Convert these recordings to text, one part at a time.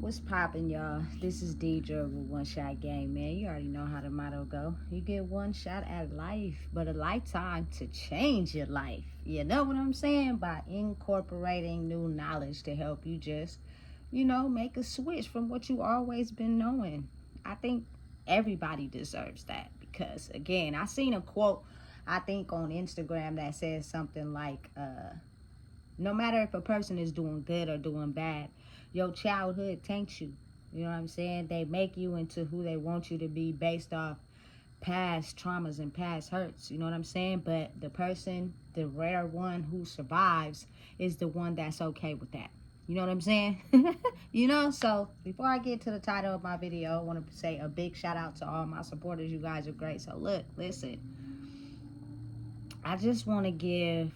What's poppin', y'all? This is Deidre with One Shot Game, man. You already know how the motto go. You get one shot at life, but a lifetime to change your life. You know what I'm saying? By incorporating new knowledge to help you just, make a switch from what you always been knowing. I think everybody deserves that because, again, I seen a quote, I think on Instagram that says something like, no matter if a person is doing good or doing bad, your childhood taints you. You know what I'm saying? They make you into who they want you to be based off past traumas and past hurts. You know what I'm saying? But the person, the rare one who survives, is the one that's okay with that. You know what I'm saying? So before I get to the title of my video, I want to say a big shout out to all my supporters. You guys are great. So look, listen. I just want to give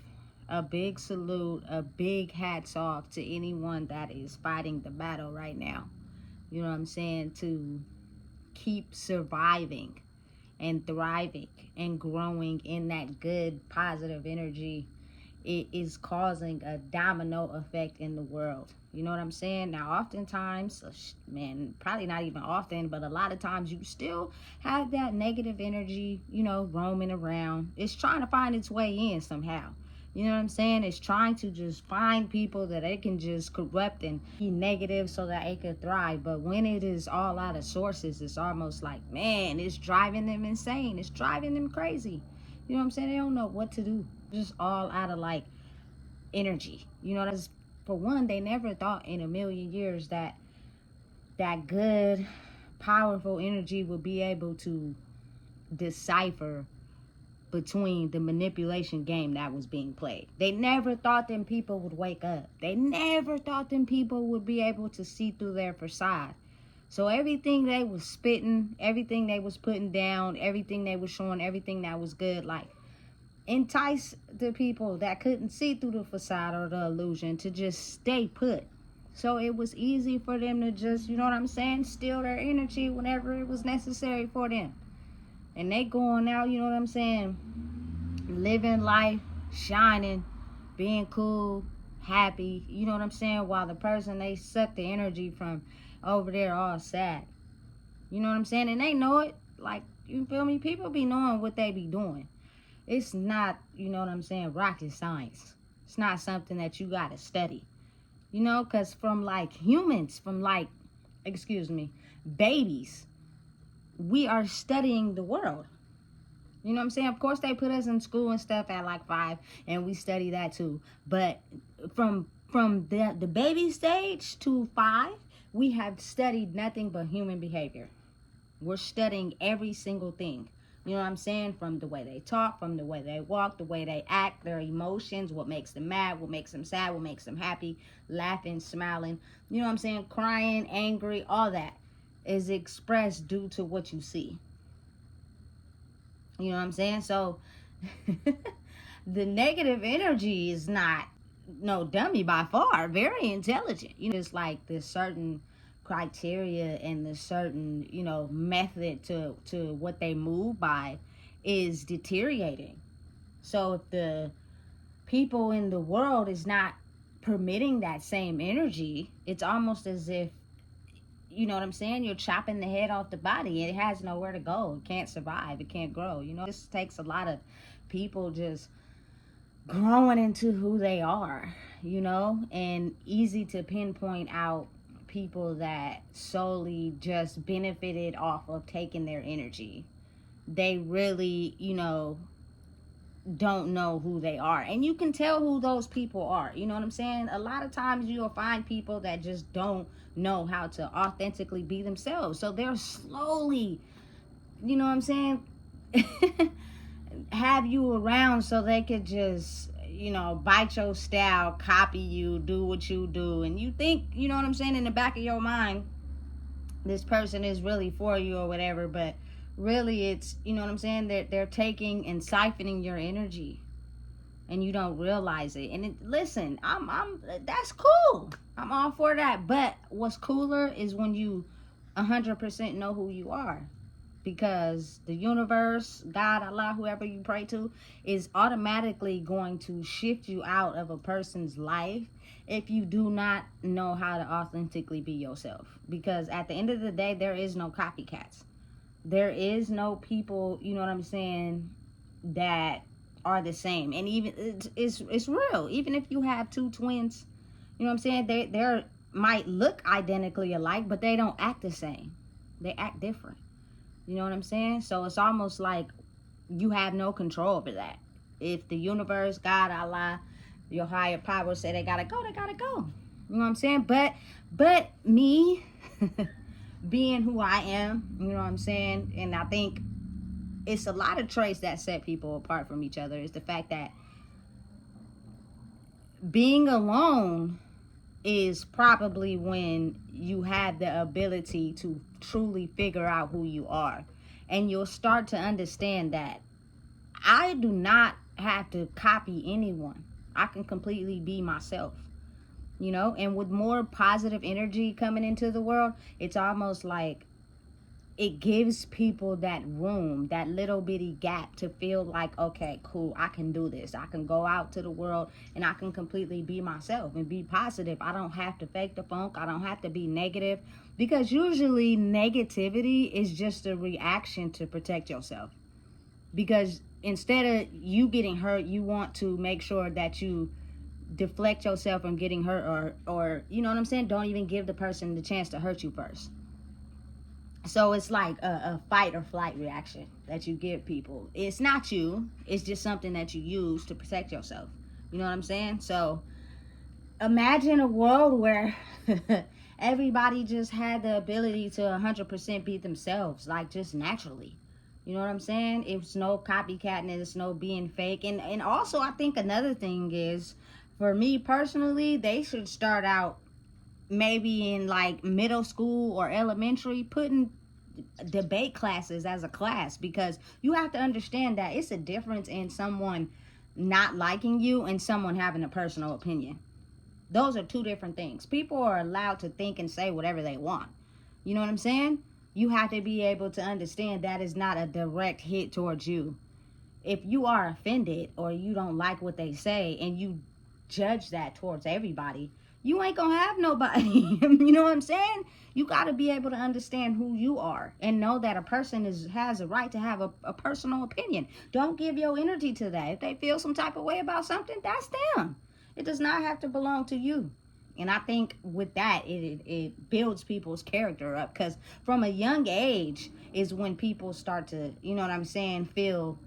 a big salute, a big hats off to anyone that is fighting the battle right now. You know what I'm saying? To keep surviving and thriving and growing in that good, positive energy. It is causing a domino effect in the world. You know what I'm saying? Now, oftentimes, man, probably not even often, but a lot of times you still have that negative energy, roaming around. It's trying to find its way in somehow. You know what I'm saying? It's trying to just find people that it can just corrupt and be negative so that it can thrive. But when it is all out of sources, it's almost like, man, it's driving them insane. It's driving them crazy. You know what I'm saying? They don't know what to do. Just all out of like energy. That's for one, they never thought in a million years that that good, powerful energy would be able to decipher between the manipulation game that was being played. They never thought them people would wake up. They never thought them people would be able to see through their facade. So everything they was spitting, everything they was putting down, everything they was showing, everything that was good, like entice the people that couldn't see through the facade or the illusion to just stay put. So it was easy for them to just, steal their energy whenever it was necessary for them. And they going out, living life, shining, being cool, happy, while the person they suck the energy from over there all sad. And they know it. Like, you feel me? People be knowing what they be doing. It's not, rocket science. It's not something that you gotta study. Because from babies, we are studying the world. Of course, they put us in school and stuff at like 5, and we study that too. But from the baby stage to 5, we have studied nothing but human behavior. We're studying every single thing. From the way they talk, from the way they walk, the way they act, their emotions, what makes them mad, what makes them sad, what makes them happy, laughing, smiling, crying, angry, all that is expressed due to what you see. So the negative energy is not no dummy by far, very intelligent. It's like this certain criteria and the certain method to what they move by is deteriorating. So if the people in the world is not permitting that same energy, it's almost as if you're chopping the head off the body. It has nowhere to go. It can't survive. It can't grow. This takes a lot of people just growing into who they are, and easy to pinpoint out people that solely just benefited off of taking their energy. They really, don't know who they are. And you can tell who those people are. A lot of times you'll find people that just don't know how to authentically be themselves. So they're slowly, have you around so they could just, bite your style, copy you, do what you do. And you think, in the back of your mind, this person is really for you or whatever, but really it's, they're taking and siphoning your energy, and you don't realize it. And listen, I'm that's cool. I'm all for that. But what's cooler is when you 100% know who you are, because the universe, God, Allah, whoever you pray to, is automatically going to shift you out of a person's life if you do not know how to authentically be yourself. Because at the end of the day, there is no copycats. There is no people, you know what I'm saying, that are the same. And even it's real. Even if you have two twins, you know what I'm saying, they might look identically alike, but they don't act the same. They act different. You know what I'm saying? So it's almost like you have no control over that. If the universe, God, Allah, your higher power say they gotta go, they gotta go. You know what I'm saying? But me being who I am, you know what I'm saying? And I think it's a lot of traits that set people apart from each other. Is the fact that being alone is probably when you have the ability to truly figure out who you are. And you'll start to understand that I do not have to copy anyone. I can completely be myself, you know? And with more positive energy coming into the world, it's almost like it gives people that room, that little bitty gap to feel like, okay, cool, I can do this. I can go out to the world and I can completely be myself and be positive. I don't have to fake the funk. I don't have to be negative, because usually negativity is just a reaction to protect yourself. Because instead of you getting hurt, you want to make sure that you deflect yourself from getting hurt, or you know what I'm saying? Don't even give the person the chance to hurt you first. So it's like a fight or flight reaction that you give people. It's not you. It's just something that you use to protect yourself. You know what I'm saying? So imagine a world where everybody just had the ability to 100% be themselves, like just naturally. You know what I'm saying? It's no copycatness, it's no being fake. And also, I think another thing is, for me personally, they should start out maybe in like middle school or elementary, putting debate classes as a class, because you have to understand that it's a difference in someone not liking you and someone having a personal opinion. Those are two different things. People are allowed to think and say whatever they want. You know what I'm saying? You have to be able to understand that is not a direct hit towards you. If you are offended or you don't like what they say and you judge that towards everybody, you ain't gonna have nobody. You know what I'm saying? You got to be able to understand who you are and know that a person has a right to have a personal opinion. Don't give your energy to that. If they feel some type of way about something, that's them. It does not have to belong to you. And I think with that, it builds people's character up, because from a young age is when people start to, you know what I'm saying, feel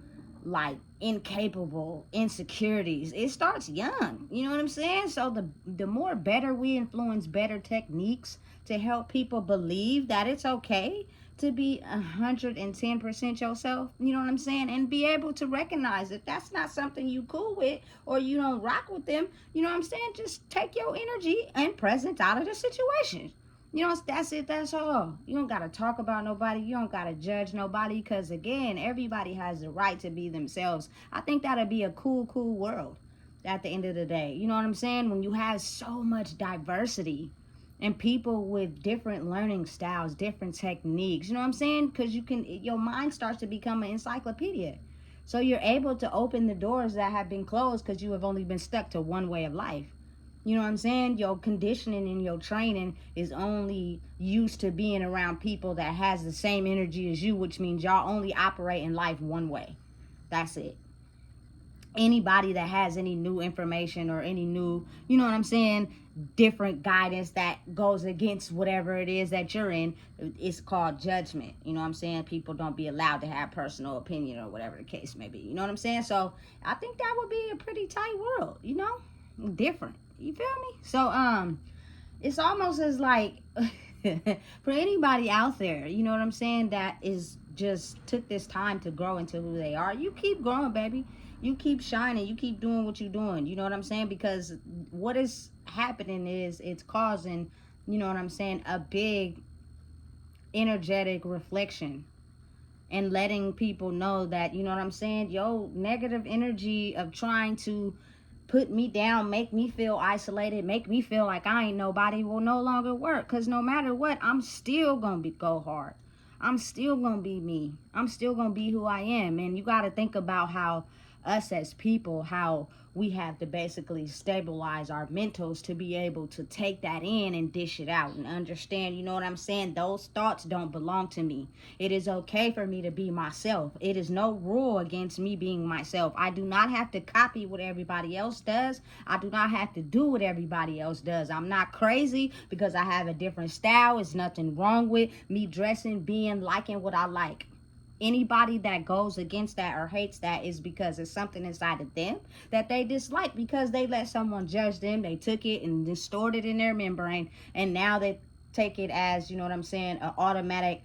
like incapable, insecurities. It starts young, you know what I'm saying? So the more better we influence better techniques to help people believe that it's okay to be 110% yourself, you know what I'm saying, and be able to recognize if that's not something you cool with or you don't rock with them, you know what I'm saying, just take your energy and presence out of the situation. You know, that's it, that's all. You don't got to talk about nobody. You don't got to judge nobody, because, again, everybody has the right to be themselves. I think that'll be a cool world at the end of the day. You know what I'm saying? When you have so much diversity and people with different learning styles, different techniques, you know what I'm saying? Because your mind starts to become an encyclopedia. So you're able to open the doors that have been closed because you have only been stuck to one way of life. You know what I'm saying? Your conditioning and your training is only used to being around people that has the same energy as you, which means y'all only operate in life one way. That's it. Anybody that has any new information or any new, you know what I'm saying, different guidance that goes against whatever it is that you're in, it's called judgment. You know what I'm saying? People don't be allowed to have personal opinion or whatever the case may be. You know what I'm saying? So I think that would be a pretty tight world, you know? Different. You feel me? So it's almost as like for anybody out there, you know what I'm saying, that is just took this time to grow into who they are, you keep growing, baby. You keep shining. You keep doing what you're doing. You know what I'm saying? Because what is happening is it's causing, you know what I'm saying, a big energetic reflection, and letting people know that, you know what I'm saying, yo, negative energy of trying to put me down, make me feel isolated, make me feel like I ain't nobody, will no longer work. Because no matter what, I'm still going to go hard. I'm still going to be me. I'm still going to be who I am. And you got to think about how us as people, how we have to basically stabilize our mentals to be able to take that in and dish it out and understand, you know what I'm saying? Those thoughts don't belong to me. It is okay for me to be myself. It is no rule against me being myself. I do not have to copy what everybody else does. I do not have to do what everybody else does. I'm not crazy because I have a different style. It's nothing wrong with me dressing, being, liking what I like. Anybody that goes against that or hates that is because it's something inside of them that they dislike, because they let someone judge them. They took it and distorted it in their membrane, and now they take it as, you know what I'm saying, an automatic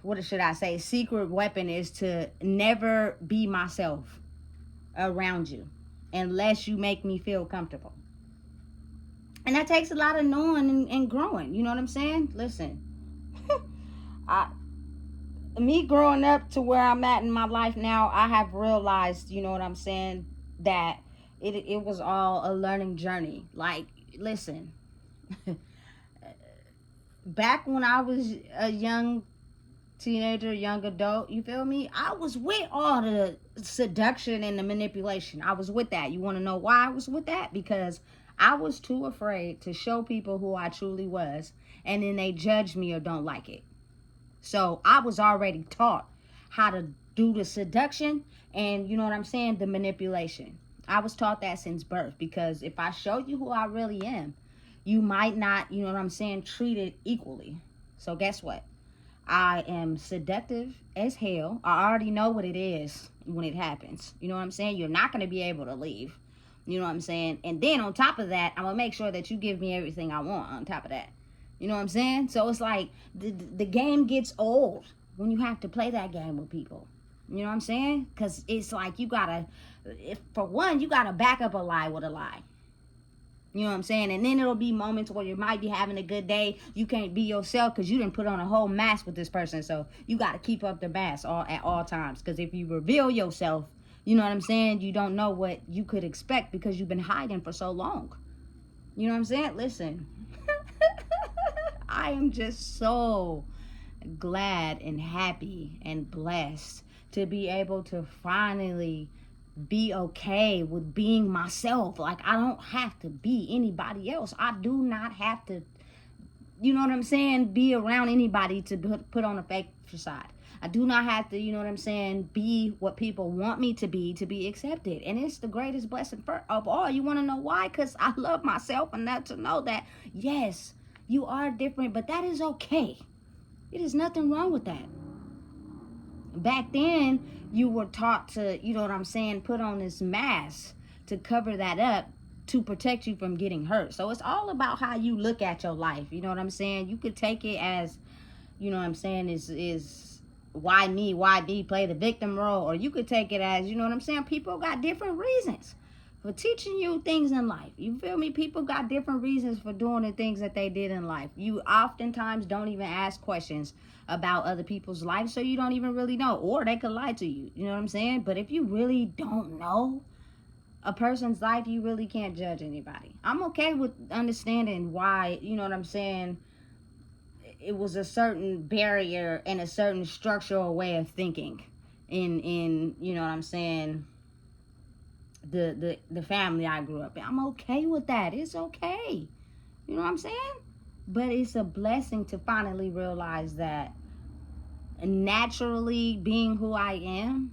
what should I say, secret weapon is to never be myself around you unless you make me feel comfortable. And that takes a lot of knowing and growing, you know what I'm saying? Listen, me growing up to where I'm at in my life now, I have realized, you know what I'm saying, that it was all a learning journey. Like, listen, back when I was a young teenager, young adult, you feel me? I was with all the seduction and the manipulation. I was with that. You want to know why I was with that? Because I was too afraid to show people who I truly was, and then they judge me or don't like it. So I was already taught how to do the seduction and, you know what I'm saying, the manipulation. I was taught that since birth, because if I show you who I really am, you might not, you know what I'm saying, treat it equally. So guess what? I am seductive as hell. I already know what it is when it happens. You know what I'm saying? You're not going to be able to leave. You know what I'm saying? And then on top of that, I'm going to make sure that you give me everything I want on top of that. You know what I'm saying? So it's like the game gets old when you have to play that game with people. You know what I'm saying? Because it's like you got to, for one, you got to back up a lie with a lie. You know what I'm saying? And then it'll be moments where you might be having a good day. You can't be yourself because you didn't put on a whole mask with this person. So you got to keep up the mask at all times. Because if you reveal yourself, you know what I'm saying, you don't know what you could expect because you've been hiding for so long. You know what I'm saying? Listen. I am just so glad and happy and blessed to be able to finally be okay with being myself. Like, I don't have to be anybody else. I do not have to, you know what I'm saying, be around anybody to put on a fake facade. I do not have to, you know what I'm saying, be what people want me to be accepted. And it's the greatest blessing of all. You want to know why? Because I love myself enough to know that, yes, you are different, but that is okay. It is nothing wrong with that. Back then, you were taught to, you know what I'm saying, put on this mask to cover that up to protect you from getting hurt. So it's all about how you look at your life. You know what I'm saying? You could take it as, you know what I'm saying, is why me, play the victim role. Or you could take it as, you know what I'm saying, people got different reasons for teaching you things in life. You feel me? People got different reasons for doing the things that they did in life. You oftentimes don't even ask questions about other people's lives, so you don't even really know. Or they could lie to you. You know what I'm saying? But if you really don't know a person's life, you really can't judge anybody. I'm okay with understanding why, you know what I'm saying, it was a certain barrier and a certain structural way of thinking in you know what I'm saying, the family I grew up in. I'm okay with that. It's okay. You know what I'm saying? But it's a blessing to finally realize that naturally being who I am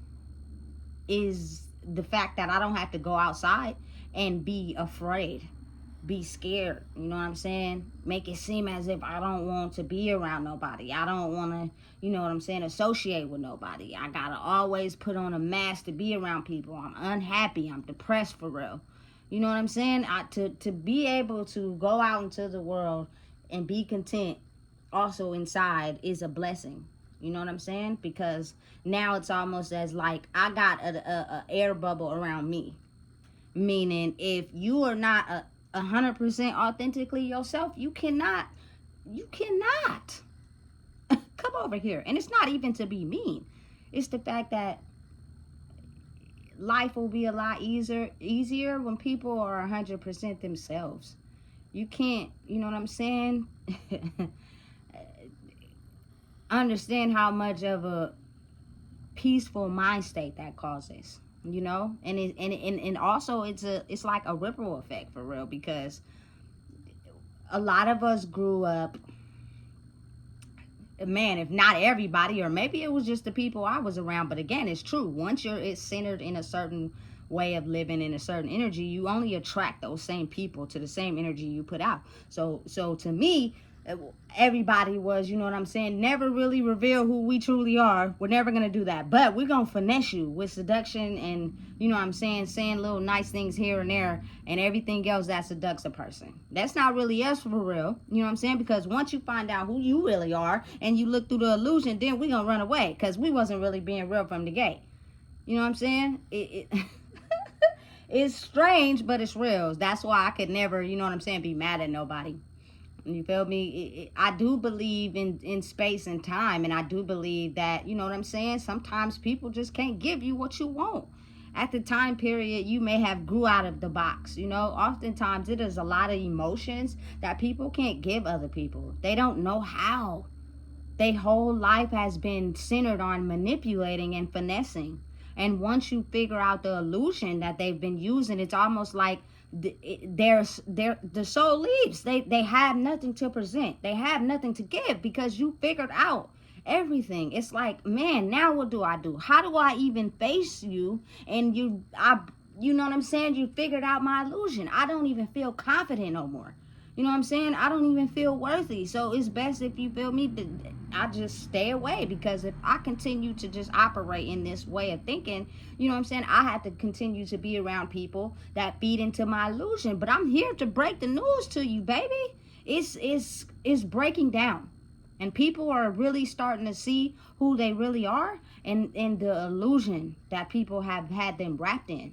is the fact that I don't have to go outside and be afraid, be scared, you know what I'm saying? Make it seem as if I don't want to be around nobody. I don't want to, you know what I'm saying, associate with nobody. I gotta always put on a mask to be around people. I'm unhappy. I'm depressed for real. You know what I'm saying? To be able to go out into the world and be content also inside is a blessing. You know what I'm saying? Because now it's almost as like I got a air bubble around me. Meaning if you are not 100% authentically yourself, you cannot come over here. And it's not even to be mean. It's the fact that life will be a lot easier when people are 100% themselves. You can't, you know what I'm saying, understand how much of a peaceful mind state that causes, you know. And also it's like a ripple effect for real, because a lot of us grew up, man, if not everybody, or maybe it was just the people I was around, but again, it's true. Once it's centered in a certain way of living, in a certain energy, you only attract those same people to the same energy you put out. So to me, everybody was, you know what I'm saying, never really reveal who we truly are. We're never gonna do that, but we're gonna finesse you with seduction, and you know what I'm saying little nice things here and there, and everything else that seducts a person. That's not really us for real, you know what I'm saying, because once you find out who you really are and you look through the illusion, then we're gonna run away, because we wasn't really being real from the gate. You know what I'm saying? It's strange, but it's real. That's why I could never, you know what I'm saying, be mad at nobody. You feel me? I do believe in space and time, and I do believe that, you know what I'm saying, sometimes people just can't give you what you want. At the time period, you may have grew out of the box, you know. Oftentimes, it is a lot of emotions that people can't give other people. They don't know how. Their whole life has been centered on manipulating and finessing. And once you figure out the illusion that they've been using, it's almost like the soul leaves. They have nothing to present. They have nothing to give, because you figured out everything. It's like, man, now what do I do? How do I even face you? And you know what I'm saying? You figured out my illusion. I don't even feel confident no more. You know what I'm saying? I don't even feel worthy. So it's best, if you feel me, I just stay away, because if I continue to just operate in this way of thinking, you know what I'm saying, I have to continue to be around people that feed into my illusion. But I'm here to break the news to you, baby. It's breaking down. And people are really starting to see who they really are, and the illusion that people have had them wrapped in.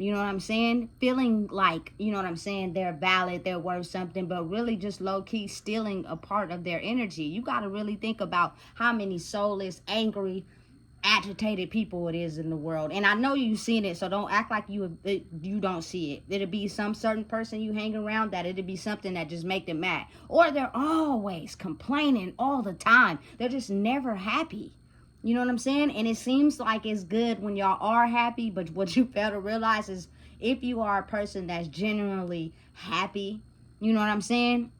You know what I'm saying? Feeling like, you know what I'm saying, they're valid, they're worth something, but really just low-key stealing a part of their energy. You got to really think about how many soulless, angry, agitated people it is in the world. And I know you've seen it, so don't act like you don't see it. It'll be some certain person you hang around that it'll be something that just make them mad. Or they're always complaining all the time. They're just never happy. You know what I'm saying? And it seems like it's good when y'all are happy, but what you fail to realize is, if you are a person that's genuinely happy, you know what I'm saying,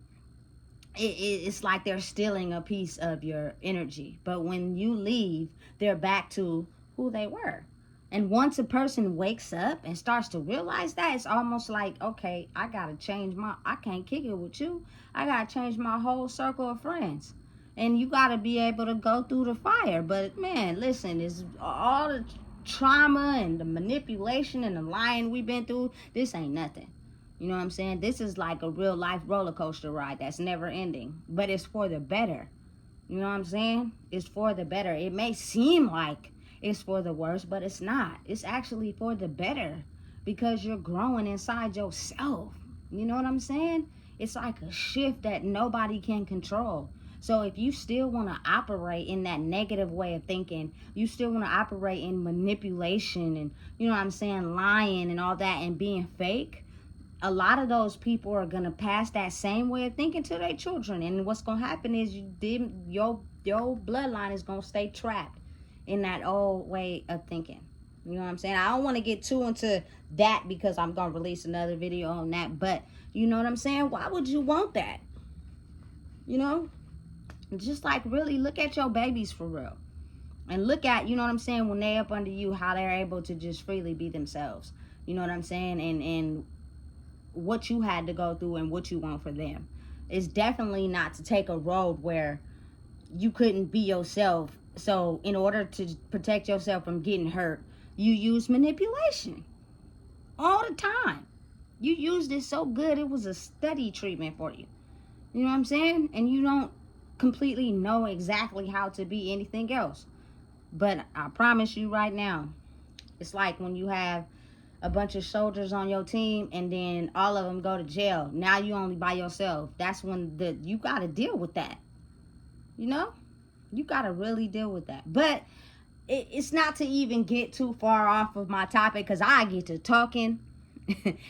it's like they're stealing a piece of your energy. But when you leave, they're back to who they were. And once a person wakes up and starts to realize that, it's almost like, okay, I can't kick it with you. I gotta change my whole circle of friends. And you got to be able to go through the fire. But, man, listen, it's all the trauma and the manipulation and the lying we've been through. This ain't nothing. You know what I'm saying? This is like a real life roller coaster ride that's never ending. But it's for the better. You know what I'm saying? It's for the better. It may seem like it's for the worse, but it's not. It's actually for the better, because you're growing inside yourself. You know what I'm saying? It's like a shift that nobody can control. So if you still want to operate in that negative way of thinking, you still want to operate in manipulation and, you know what I'm saying, lying and all that, and being fake, a lot of those people are going to pass that same way of thinking to their children. And what's going to happen is your bloodline is going to stay trapped in that old way of thinking. You know what I'm saying? I don't want to get too into that, because I'm going to release another video on that. But you know what I'm saying? Why would you want that? You know? Just like really look at your babies for real. And look at, you know what I'm saying, when they up under you, how they're able to just freely be themselves. You know what I'm saying? And what you had to go through and what you want for them. It's definitely not to take a road where you couldn't be yourself. So in order to protect yourself from getting hurt, you use manipulation all the time. You used it so good, it was a study treatment for you. You know what I'm saying? And you don't completely know exactly how to be anything else. But I promise you right now, it's like when you have a bunch of soldiers on your team and then all of them go to jail. Now you only by yourself. That's when you got to deal with that. You know? You got to really deal with that. But it's not to even get too far off of my topic, because I get to talking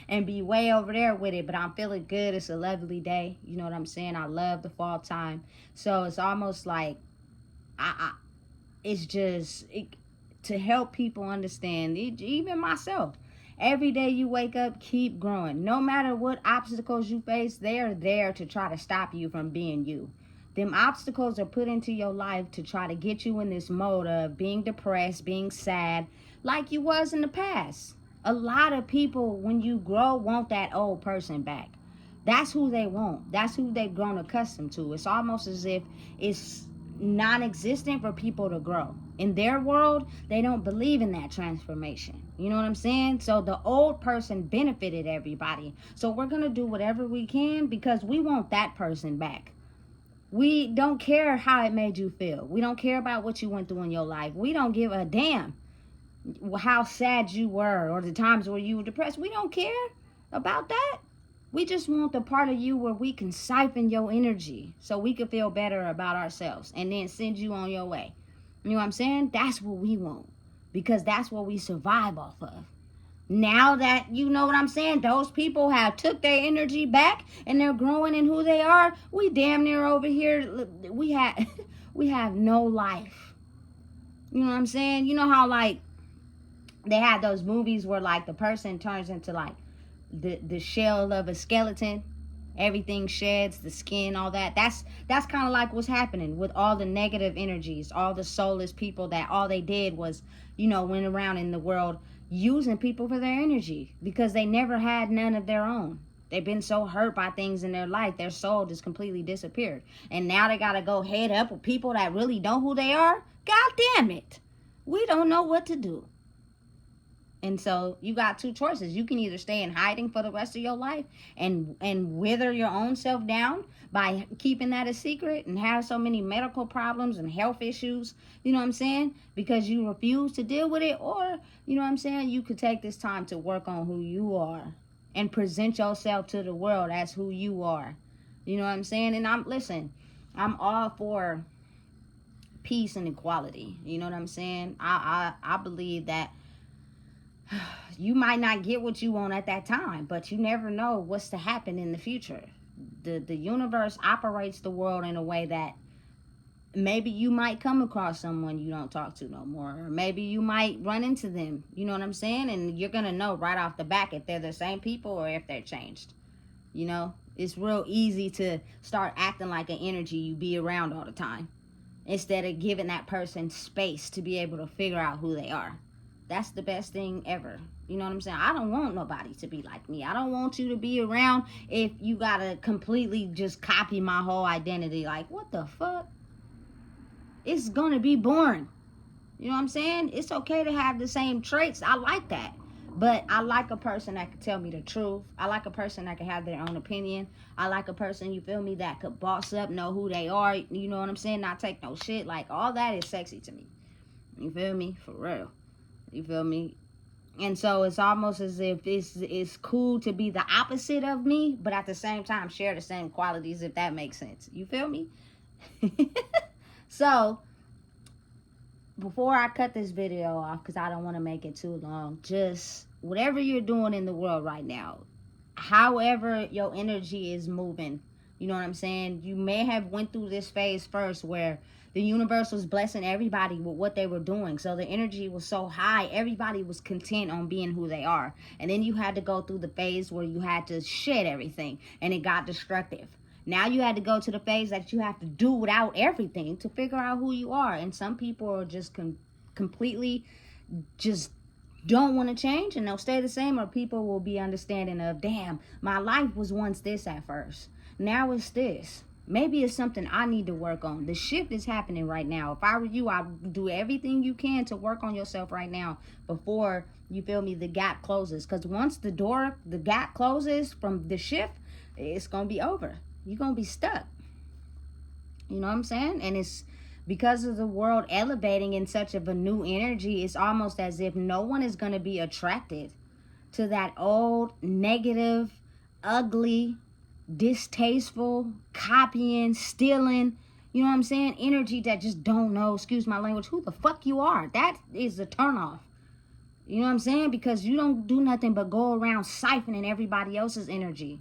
and be way over there with it, but I'm feeling good. It's a lovely day. You know what I'm saying? I love the fall time. So it's almost like it's just to help people understand, even myself. Every day you wake up, keep growing. No matter what obstacles you face, they are there to try to stop you from being you. Them obstacles are put into your life to try to get you in this mode of being depressed, being sad, like you was in the past. A lot of people, when you grow, want that old person back. That's who they want. That's who they've grown accustomed to. It's almost as if it's non-existent for people to grow. In their world, they don't believe in that transformation. You know what I'm saying? So the old person benefited everybody. So we're going to do whatever we can because we want that person back. We don't care how it made you feel. We don't care about what you went through in your life. We don't give a damn how sad you were or the times where you were depressed. We don't care about that. We just want the part of you where we can siphon your energy so we can feel better about ourselves and then send you on your way. You know what I'm saying? That's what we want because that's what we survive off of. Now that, you know what I'm saying, those people have took their energy back and they're growing in who they are, we damn near over here, we have no life. You know what I'm saying? You know how, like, they had those movies where, like, the person turns into, like, the shell of a skeleton. Everything sheds, the skin, all that. That's kind of like what's happening with all the negative energies, all the soulless people that all they did was, went around in the world using people for their energy because they never had none of their own. They've been so hurt by things in their life, their soul just completely disappeared. And now they got to go head up with people that really know who they are. God damn it. We don't know what to do. And so you got two choices. You can either stay in hiding for the rest of your life and wither your own self down by keeping that a secret and have so many medical problems and health issues, you know what I'm saying, because you refuse to deal with it. Or, you know what I'm saying, you could take this time to work on who you are and present yourself to the world as who you are. You know what I'm saying? And I'm all for peace and equality. You know what I'm saying? I believe that you might not get what you want at that time, but you never know what's to happen in the future. The universe operates the world in a way that maybe you might come across someone you don't talk to no more, or maybe you might run into them, you know what I'm saying? And you're gonna know right off the back if they're the same people or if they're changed. It's real easy to start acting like an energy you be around all the time instead of giving that person space to be able to figure out who they are. That's the best thing ever. You know what I'm saying? I don't want nobody to be like me. I don't want you to be around if you gotta completely just copy my whole identity. Like, what the fuck? It's gonna be boring. You know what I'm saying? It's okay to have the same traits. I like that. But I like a person that could tell me the truth. I like a person that can have their own opinion. I like a person, you feel me, that could boss up, know who they are. You know what I'm saying? Not take no shit. Like, all that is sexy to me. You feel me? For real. You feel me? And so it's almost as if it's cool to be the opposite of me, but at the same time share the same qualities, if that makes sense. You feel me? So, before I cut this video off, because I don't want to make it too long, just whatever you're doing in the world right now, however your energy is moving, you know what I'm saying? You may have went through this phase first where the universe was blessing everybody with what they were doing. So the energy was so high, everybody was content on being who they are. And then you had to go through the phase where you had to shed everything and it got destructive. Now you had to go to the phase that you have to do without everything to figure out who you are. And some people are just completely just don't want to change and they'll stay the same, or people will be understanding of, damn, my life was once this at first. Now it's this. Maybe it's something I need to work on. The shift is happening right now. If I were you, I would do everything you can to work on yourself right now before, you feel me, the gap closes. Because once the gap closes from the shift, it's going to be over. You're going to be stuck. You know what I'm saying? And it's because of the world elevating in such of a new energy, it's almost as if no one is going to be attracted to that old, negative, ugly, distasteful, copying, stealing, you know what I'm saying, energy that just don't know, excuse my language, who the fuck you are. That is a turnoff. You know what I'm saying? Because you don't do nothing but go around siphoning everybody else's energy.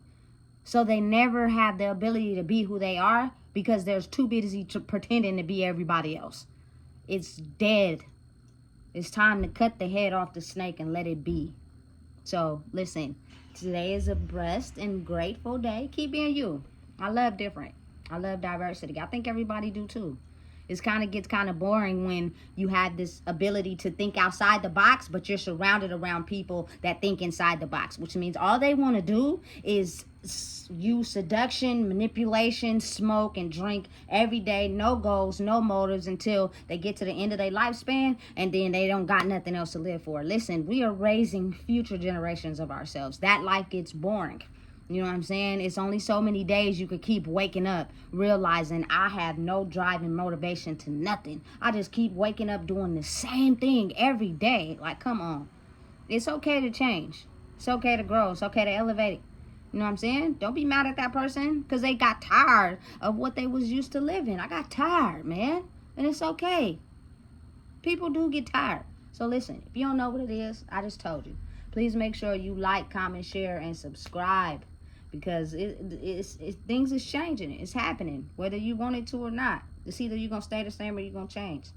So they never have the ability to be who they are because they're too busy pretending to be everybody else. It's dead. It's time to cut the head off the snake and let it be. So, listen, today is a blessed and grateful day. Keep being you. I love different. I love diversity. I think everybody do too. It gets kind of boring when you have this ability to think outside the box, but you're surrounded around people that think inside the box, which means all they want to do is use seduction, manipulation, smoke, and drink every day. No goals, no motives until they get to the end of their lifespan, and then they don't got nothing else to live for. Listen, we are raising future generations of ourselves. That life gets boring. You know what I'm saying? It's only so many days you could keep waking up realizing I have no drive and motivation to nothing. I just keep waking up doing the same thing every day. Like, come on. It's okay to change. It's okay to grow. It's okay to elevate it. You know what I'm saying? Don't be mad at that person because they got tired of what they was used to living. I got tired, man. And it's okay. People do get tired. So listen, if you don't know what it is, I just told you. Please make sure you like, comment, share, and subscribe. Because things is changing. It's happening, whether you want it to or not. It's either you're going to stay the same or you're going to change.